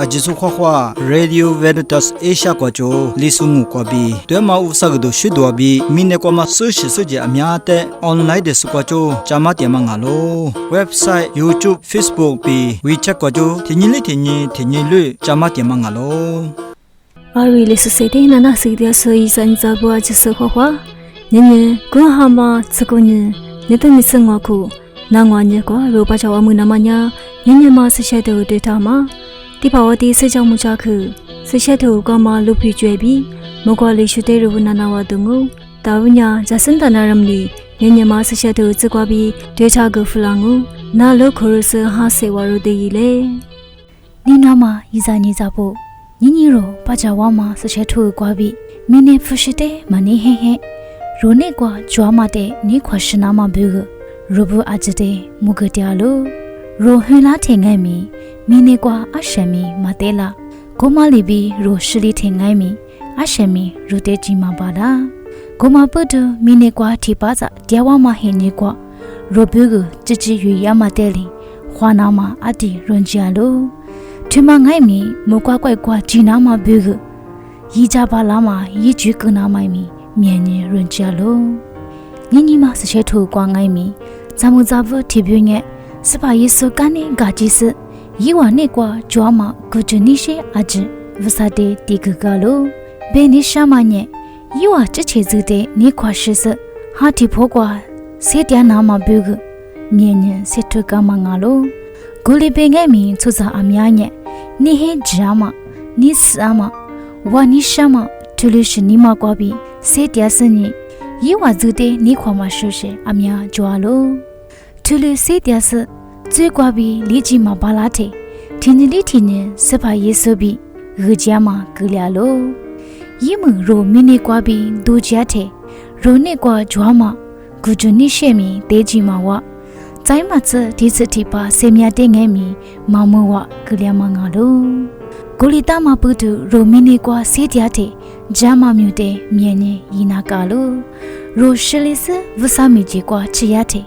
ajisu khwa Radio Veritas Asia kwa jo lisumu kwa bi twema usagdo shidwa bi mine kwa ma social soje amya te online de su kwa jo chama te ma ngalo website YouTube Facebook bi WeChat kwa jo thinyi lu chama te ma ngalo ari le se de na na se de so yi san za bo ajisu khwa nyen gun ha ma tsuko ni ne de mi sengwa ku na ngwa nye kwa ro ba cha wa mu na ma nya nyen ma se che de de ta maဒီဘာဝတိစေကြောင့်မချခုစချက်တူကမလူပြကျွဲပြီးမကွာလေးရှုတဲ့ရဝနာနာဝတုံကိုတာဝညာဇစန်တနာရမလီညညမစချက်တူစကွာပြီးဒေတာကဖလာငူနာလုခရဆဟာစေဝရတေးလေနီနာမဤစာညီစာဖို့ညီညီရောပါချဝါမစချက်တူကွာပြီးမင်းနေဖရှိတဲ့မနေဟဲဟဲရိုနေကွာကြွားမတဲ့နေခွာရှနာမဘူးရဘူအကြတဲ့မုကတရားလို့ရိုဟင်လာထင်ငယ်မီမီနေကွာအရှမီမတဲလာကိုမလီဘီရိုရှလီထင်ငယ်မီအရှမီရိုတဲကြီးမပါတာကိုမပုတ်တူမီနေကွာထီပါစာတရားဝမဟင်းနေကွာရိုဘူကိုကြည်ကြည်ရွရမတဲလီခွာနာမအတီရွန်ကြလို့ထွေမငိုက်မီမကွာကွက်ကွာဂျီနာမဘူးကိုရီကြပါလာမရီကျွကနာမိုင်မီမြန်ညင်ရွန်ကြလို့ညီညီမစချဲထိုးကွာငိုက်မီဇာမူဇာဘတီပြင်းရဲ့စပါယေဆုကနေဂါဂျီစယေဝနေကွာကြွားမဂုဂျနီရှေအဂျဝစတေတီဂကလိုဘေနိရှာမညေယေဝချချေစုတဲ့နေခွာရှိစဟာတီဖိုကွာစေတျာနာမဘူကမြင်းညစေထွကမငါလိုဂူလီပင်ငဲ့မီသူစာအများညေနေဟင်ဂျာမနိစအမဝနိရှာမတူလူရှနီမကွာပြီးစေတျာစညေယေဝစုတဲ့နေခွာမရှိရှေအများကြွားလိုတူလူစေတျာစ最瓜比李吉马巴拉提，天天是把耶稣比日家嘛格俩喽，一门肉米内瓜比多家提，肉内瓜抓嘛，古着你些米得吉嘛哇，在嘛子第次提把生命的爱米毛毛哇格俩嘛啊喽，古里大嘛不都肉米内瓜谁家提，家嘛没得面呢伊那嘎喽，肉十里是乌萨米吉瓜吃呀提，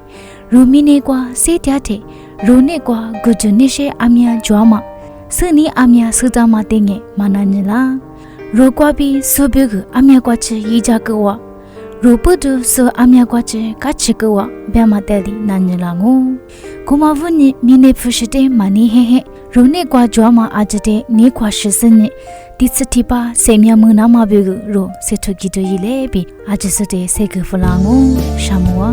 肉米内瓜谁家提。ရိုနေကွာဂုဂျနီရှေအမြာကြွားမစနီအမြာစူတာမတင်ငယ်မနာနီလာရိုကွာဘီဆိုဘေကအမြာကွာချီရီကြကောရိုပုတုဆိုအမြာကွာချီကချီကောဘဲမတဲလီနာနီလာငိုကုမဝနီမီနေဖရှိတဲ့မနီဟဲဟဲရိုနေကွာကြွားမအကြတဲ့နေခွာရှိစနေဒီစတိပါဆေမြမနာမဘေကရိုစေထုဂီတိုရီလေဘီအကြစတဲ့စေကဖလာငိုရှာမဝါ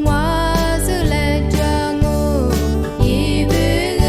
我是来抓我，一个。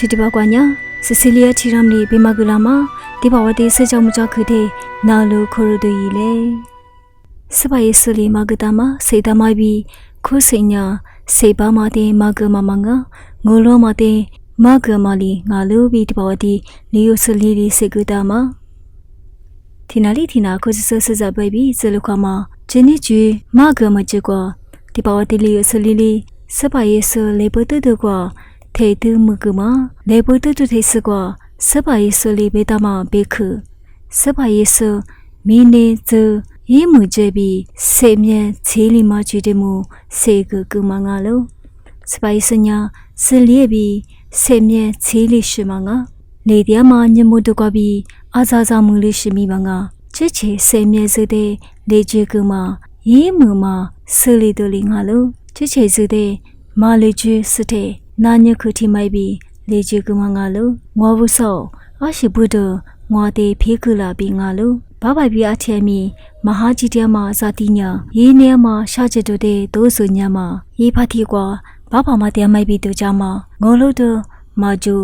ထီတပါကွာညာစစီလီယာထီရမ်လီဘေမဂူလာမဒီဘဝတေးစကြောင့်မကြခတဲ့နာလိုခိုရတူကြီးလေစပါယေဆလီမဂတာမစေတမိုက်ပြီးခုစင်ညာစေပါမတဲ့မဂမမငါငိုလောမတဲ့မဂမလီငါလိုပြီးဒီဘဝတေးလီယိုဆလီလီစေကူတာမထီနာလီထီနာခုစစစပဲပြီးဇလူခမဂျင်းနီဂျီမဂမချကွာဒီဘဝတေးလီယိုဆလီလီစပါယေဆလေပတူတူကွာထေတူမကမလေပတူတူထေစကွာစပါယေဆလီဘေတာမဘေခုစပါယေဆမီနေဇယေမှုကျေပြီးစေမြဲချီလီမချီတမှုစေကူမငါလုံးစပါယေဆညာစလီပြီးစေမြဲချီလီရှိမငါလေတရားမညမှုတကွာပြီးအာဇာဇာမှုလေးရှိမိပါငါချစ်ချေစေမြဲစတဲ့လေချေကူမယေမှုမစလီတလီငါလုံးချစ်ချေစတဲ့မာလေချေစတဲ့နာညခုတီမိုက်ပြီးလေချေကူမငါလုံးငေါဘူးဆောအရှိဘုဒ္ဓငွာတေဖေးကူလာပြီးငါလုံးဘာပိုက်ပြအထက်မီမဟာကြီးတဲမှာဇာတိညာရေးနေမှာရှာချစ်တို့တဲ့ဒိုးစုညမှာရေးဖတ်တီကွာဘာဘာမတဲမိုက်ပြီးတို့ကြမှာငေါလို့တော့မာဂျူ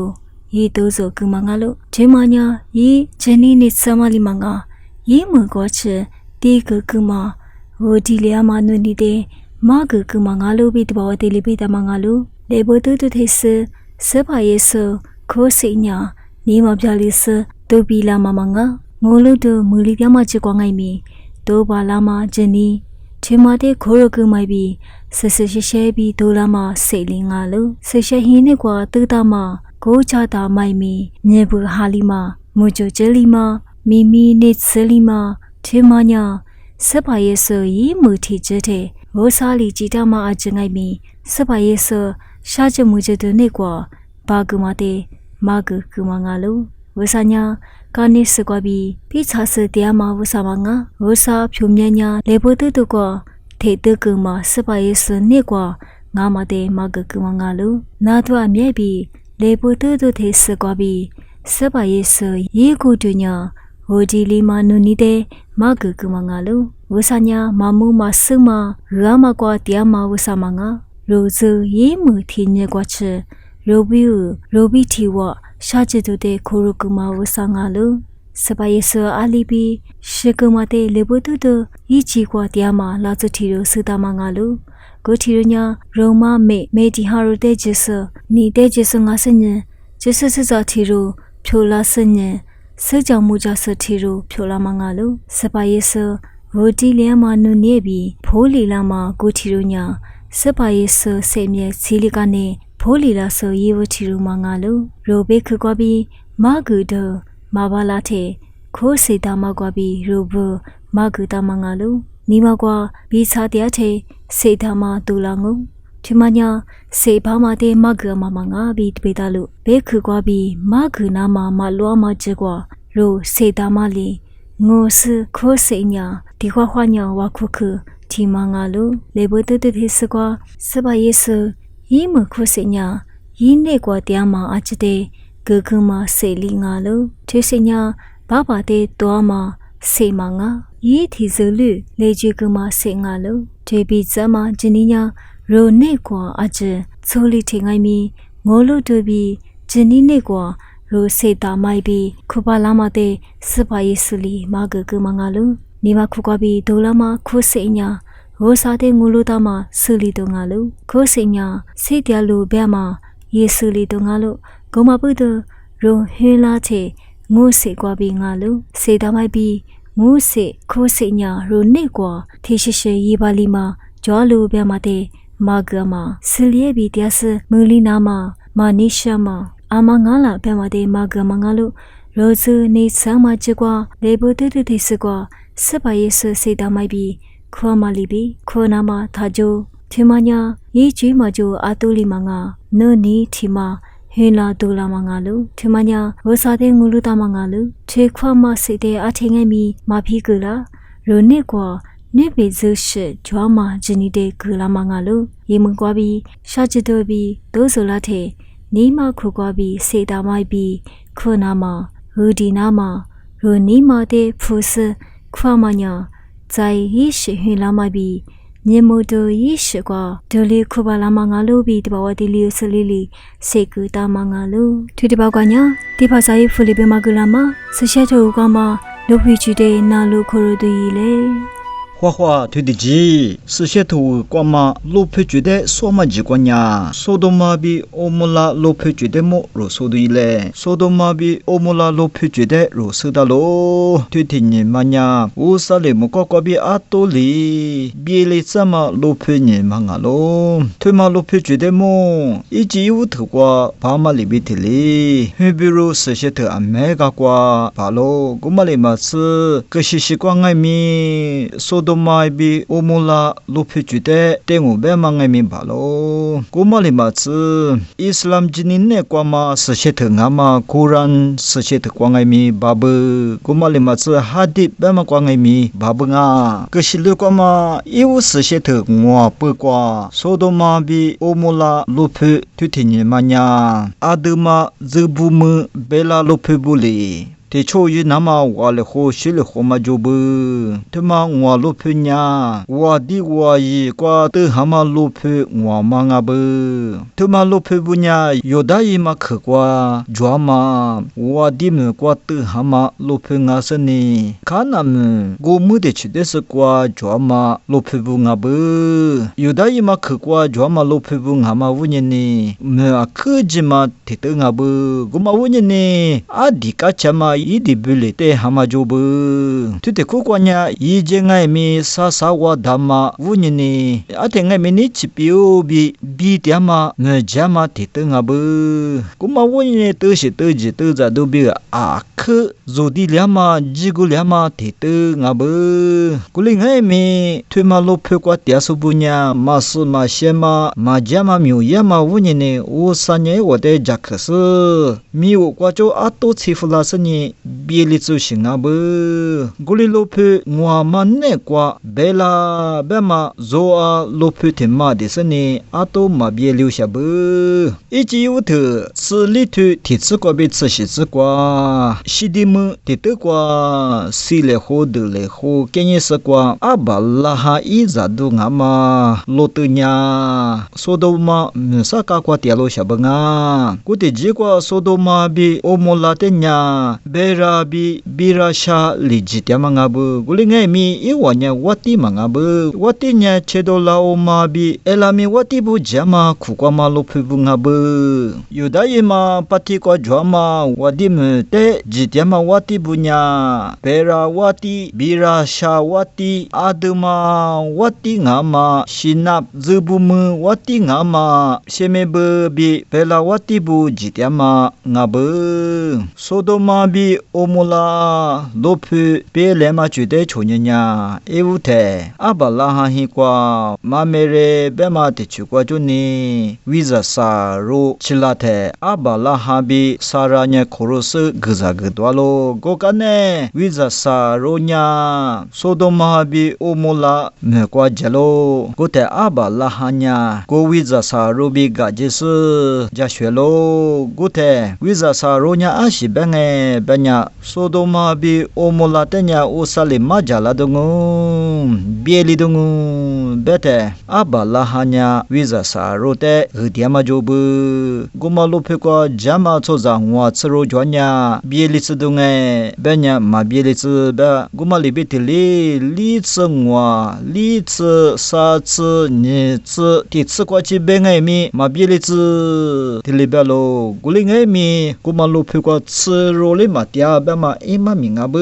ရေးဒိုးစုကူမငါလို့ဂျေမညာရေးဂျနီနစ်ဆမလီမငါရေးမကောချေတီကူမဝဒီလျာမနုန်ဒီတဲ့မကူမငါလို့ပြီးတဘောတေလီပိတမငါလို့လေဘတူတူထေစပါယေဆခိုးစိညာနေမပြလီစတူပီလာမမငါငိုလို့တို့မူလီပြမချစ်ကွာငိုင်မီတိုးပါလာမဂျင်းနီချီမတဲ့ခိုးရကူမိုက်ပြီးဆဆရှဲပြီးဒိုလာမစိတ်လင်းငါလို့ဆရှဟင်းနဲ့ကွာတူတာမကိုချတာမိုက်မီညေဘူးဟာလီမမူချိုကျလီမမီမီနစ်ဆလီမချီမညာစပါယေဆရီမူတီကျတဲ့ဝဆာလီကြည်တာမအကျငိုင်မီစပါယေဆရှာချမှုကျတဲ့နေကွာဘာကူမတဲ့မကူမငါလို့ဝဆာညာကာနိစကွာပြီးဖိချာစတရားမှာဝဆာမငါဝဆာဖြုံမြညာလေဘတုတုကွာထေတကူမစပါယေစနေကွာငါမတဲ့မကူမငါလို့နာတော့မြဲပြီးလေဘတုတုထေစကွာပြီးစပါယေစရေကူတူညာဟိုဒီလီမနုနီတဲ့မကူမငါလို့ဝဆာညာမမှုမဆုမရာမကွာတရားမှာဝဆာမငါရိုဇူရေမှုထင်းညကွာချေရိုဘီတီဝရှာချတူတဲ့ခိုရကူမဝဆာငါလို့စပါယေဆာအာလီဘီရှေကမတဲ့လေဘတူတဤချီကွာတရားမှာလာစုတီရိုစတာမငါလို့ကိုတီရညာရိုမမေတီဟာရိုတဲ့ဂျေဆာနေတဲ့ဂျေဆာငါစညင်ဂျေဆာစစာတီရိုဖြိုလာစညင်စကြောင်မူကြစတီရိုဖြိုလာမငါလို့စပါယေဆာဝတီလျာမနုနေပြီးဖိုးလီလာမကိုတီရိုညာစပါယေဆာစေမြဲစီလီကနေဖိုးလီလာဆိုယေဝတီရူမငါလို့ရိုဘေခကွာပြီးမဂူဒမဘာလာတဲ့ခိုးစေတာမကွာပြီးရိုဘမဂူတာမငါလို့နီမကွာဘီစာတရားတဲ့စေတာမတူလာငုံချမညာစေဘာမတဲ့မဂူမမငါပြီးတပေတာလို့ဘေခကွာပြီးမဂူနာမလွားမချကွာရိုစေတာမလီငိုစခိုးစေညာဒီခွာခွာညာဝခုခုဒီမငါလို့လေဘတူတူသေးစကွာစပါယေဆယီမခုစညာယီနေကွာတရားမှာအချတဲ့ဂဂမစေလီငါလို့ထေစညာဘာဘာတဲ့တွားမှာစေမငါယီထီဇလူလေဂျီကမစေငါလို့ဒေဘီဇမဂျနီညာရိုနေကွာအချဆိုလီထေငိုင်းမီငိုလို့တူပြီးဂျနီနေကွာရိုစေတာမိုက်ပြီးခုပါလာမတဲ့စပါယေဆလီမဂဂမငါလို့နေမခုကွာပြီးဒိုလာမခုစေညာဝစာတဲ့ငူလို့တာမဆူလီတုံငါလို့ခိုးစင်ညာစိတ်တလူဘဲမှာယေဆူလီတုံငါလို့ဂုံမပုဒ်ရုံဟင်းလာတဲ့ငိုစေကွာပြီးငါလို့စေတမိုက်ပြီးငိုစေခိုးစင်ညာရုံနေကွာထေရှိရှိယေပါလီမှာဂျောလူဘဲမှာတဲ့မာဂမဆလီယေဘီတရားစမူလီနာမနိရှာမအာမငါလာဘဲမှာတဲ့မာဂမငါလို့ရိုဇူနေဆမ်းမချကွာလေဘတူတူတိစကွာစပါယေဆစေတမိုက်ပြီးခွာမလီဘီခွနာမသာဂျိုထေမညာရေးချီမဂျိုအာတူလီမငါနိုနီထီမဟင်လာဒူလာမငါလူထေမညာဝဆာတဲ့ငူလူတာမငါလူထေခွာမစိတဲ့အထင်ငယ်မီမဖီကူလာရိုနစ်ကွာနေပေဇရှိဂျွာမဂျနီတဲ့ကူလာမငါလူရေမကွာပြီးရှာချတိုပြီးဒိုးဆိုလာတဲ့နီမခုကွာပြီးစေတာမိုက်ပြီးခွနာမဟူဒီနာမရိုနီမတဲ့ဖူစခွာမညာ在一时很浪漫比， ညမိုတိုရီရှိကွာဒိုလီခုပါလာမငါလို့ပြီးတဘောတီလီဆလီလီစေကူတာမငါလို့ထွေတဘောကညာတိဖာစာရေးဖူလီဘေမကူလာမဆရှက်တိုကမလူဖီချီတဲ့နာလူခိုရတူရီလေ花花推的机，是些头光嘛，路配觉得说嘛几个呀，说到嘛比欧姆拉路配觉得么，若说对嘞，说到嘛比欧姆拉路配觉得若说到喽，推听你嘛呀，乌萨里么个比阿多里，别里怎么路配你嘛啊喽，推嘛路配觉得么，一直有头瓜，爸妈里边的哩，比如是些头阿妹个瓜，巴喽，古嘛里嘛是，个是习惯爱咪，说到。mai bi omula lupi jude tengu be mangai mi balo kumali ma chu islam jinin ne kwama sachet ngama quran sachet kwangai mi babu kumali ma chu hadith be ma kwangai mi babu nga kashil kwama iu sachet ngwa pu kwa sodoma bi omula lupi tutini manya aduma zubumu bela lupi buli te cho yi nama wa le ho shi le ho ma jo bu te ma ngwa lo phe nya wa di wa yi kwa te ha ma lo phe ngwa ma nga bu te ma lo phe bu nya yo da yi ma kh kwa jwa ma wa di me kwa te ha ma lo phe nga se ni kha na me go mu de chi de se kwa jwa ma lo phe bu nga bu yo da yi ma kh kwa jwa ma lo phe bu nga ma wu ni ni me a kh ji ma te te nga bu go ma wu ni ni a di ka cha ma idi bule te hamajobu tute kukwanya yije ngai mi sa wa dhamma wunyini ate ngai mi ni chipio bi tiama ne jama te tenga bu kuma wunyini te shi te ji te za do bi a khu zodi lyama jigu lyama te te nga bu kuli ngai mi thuma lo phe kwa tia su bunya ma su ma shema ma jama myu yama wunyini o sanye wo de jaksu mi wo kwa cho ato chifula sani bieli zu shinga bu guli lope ngwa manne kwa bela bema zoa lope te ma de sani ato ma bieli sha bu ichi yu tu si li tu ti tsu kwa bi tsu shi tsu kwa shidi mu ti te kwa si le ho de le ho kenye se kwa abala ha i za du nga ma lo tu nya sodoma sa ka kwa ti lo sha bu nga ku te ji kwa sodoma bi omola te nya bera bi birasha lijit ya mangabu gulingai mi iwanya wati mangabu wati nya chedo lao ma bi elami wati bu jama khukwa ma lopu ngabu yudaye ma pati kwa jama wadim te jityama wati bunya bera wati birasha wati aduma wati ngama shinap zubumu wati ngama shemebu bi bela wati bu jityama ngabu sodoma bi omula lopu pe lema chude chonyanya evute abala ha hi kwa mamere bema te chukwa juni visa sa ro chilate abala ha bi saranya khoros gza gdwalo gokane visa sa ro nya sodoma bi omula me kwa jalo gote abala ha nya go visa sa ro bi ga jesu jashwelo gote visa sa ro nya ashi benge banya sodoma bi omola tenya usale majala dungu bieli dungu bete abala hanya visa sarote hdiama jobu gomalo phekwa jama choza ngwa chro jwanya bieli chudunge benya ma bieli chu ba gomali betili li chngwa li ch sa ch ni ch ti ch kwa chi bengai mi ma bieli chu tilibalo gulingai mi gomalo phekwa chro le matia bama ima minga bu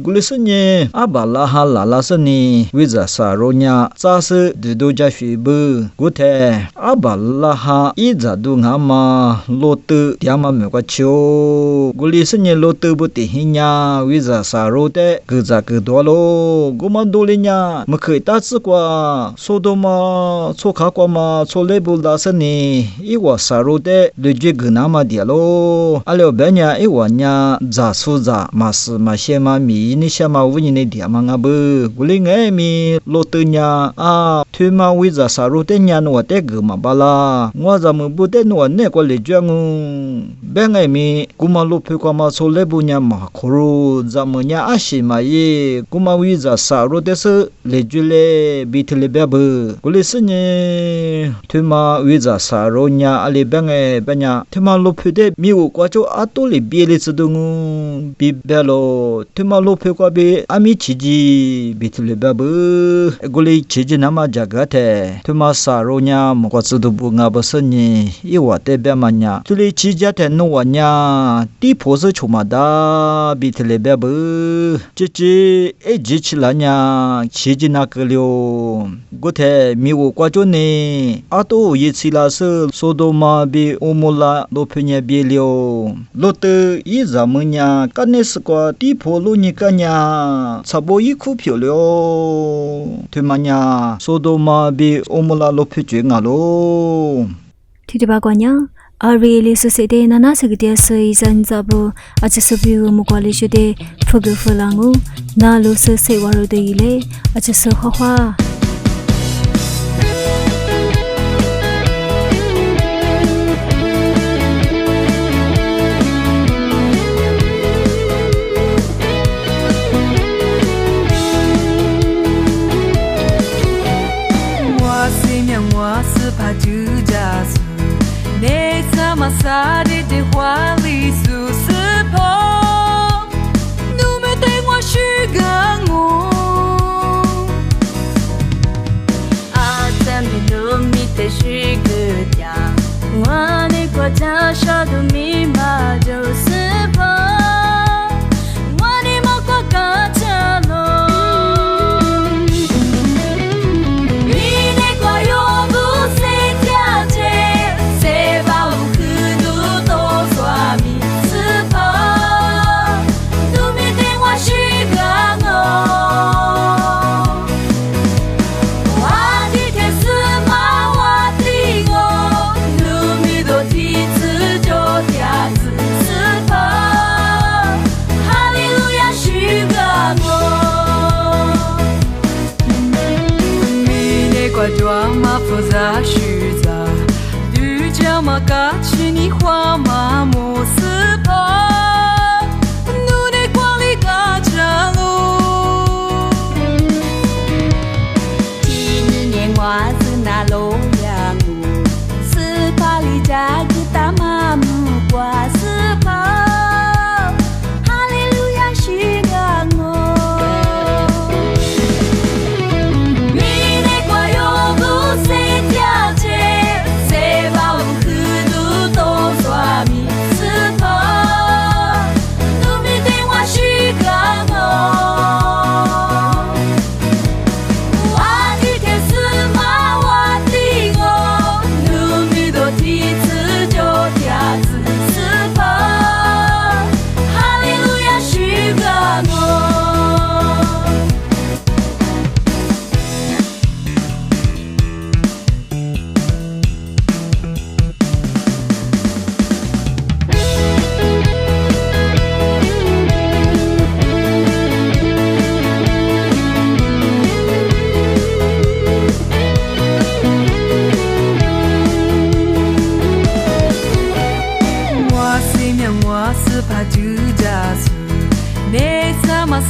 gulisunye abala halala sani wiza saronya chase dedoja shibu gute abala ha iza du ngama lotu tiama mekwa cho gulisunye lotu buti hinya wiza sarote gza gdolo gumandolinya mkhai ta chkwa sodoma chokha kwa ma cholebul dasani iwa sarote leje gnama dialo alyo benya iwanya za su za ma su ma she ma mi ni sha ma wu ni ne dia ma nga bu gu li nge mi lo tu nya a thu ma wi za sa ro te nya no te gu ma ba la ngwa za mu bu te no ne ko le jwa ngu be nge mi gu ma lo phe ko ma so le bu nya ma kho ro za mo nya a shi ma ye gu ma wi za sa ro te se le ju le bi te le be bu gu li se ni thu ma wi za sa ro nya a le be nge be nya thu ma lo phe de mi wo kwa cho a to le bi le se du ngu bi be lo thu ma lo phe ko bi a mi chi ji bi te le be bu gu li chi ji na ma ja ga te thu ma sa ro nya mo ko su du bu nga ba se ni i wa te be ma nya tu li chi ja te no wa nya ti pho se chu ma da bi te le be bu chi chi e ji chi la nya chi ji na ke lyo gu te mi wo kwa cho ne a to yi chi la se so do ma bi o mo la lo phe nya bi lyo lo te yi za mo nya ka ne se ko ti pho lo ni ka nya sa bo yi khu phyo lyo te ma nya so do ma bi o mo la lo phe chwe nga lo Thì bà quả nhá, ở really sự sẽ đến nana sự cái sự dân za bu, ở chỗ sự biểu một quả lý sự để phục vụ phụ langu, na lu sự sẽ vào được ile, ở chỗ sự hoa hoa. Sa đi để hoa lý su sư po nu me te hoa shu ga ngo a tem ni nu mi te shu ge ya wa ni kwa cha sha du mi ma jo sư po wa ni ma kwa ka cha lo mi ne kwa yo bu se tia che se ba za shu za du jia ma ga chi ni hua ma mo si pa nu ne kwa li ga cha lo ti ni nian hua zi na lo ya mu si pa li jia ge ta ma mu kwa si pa hallelujah shi ga ngo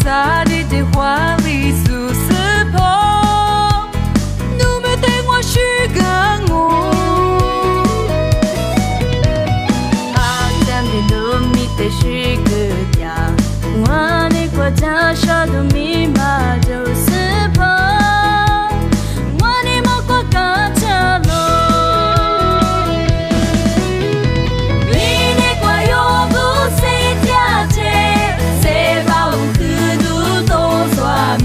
sa đi để hoa lý su sư po nu me te hoa shu ga ngo a tem de nu mi te shu ge ya wa ni kwa cha sha du mi ma jo sư po wa ni ma kwa ka cha lo mi ni kwa yo bu se tia che se ba swami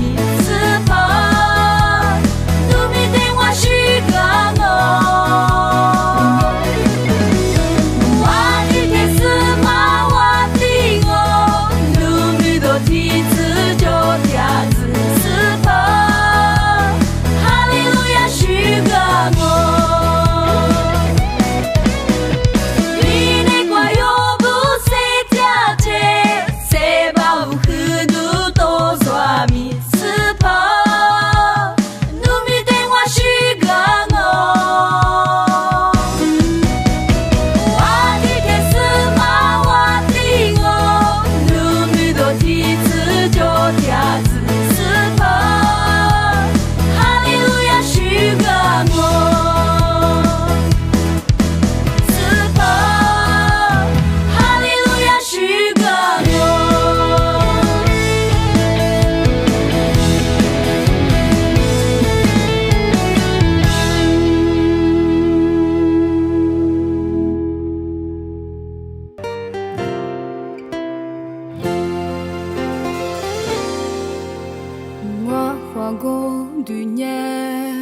公的年，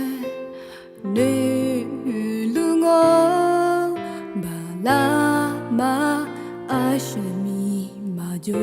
你路我巴拉玛阿什米马就。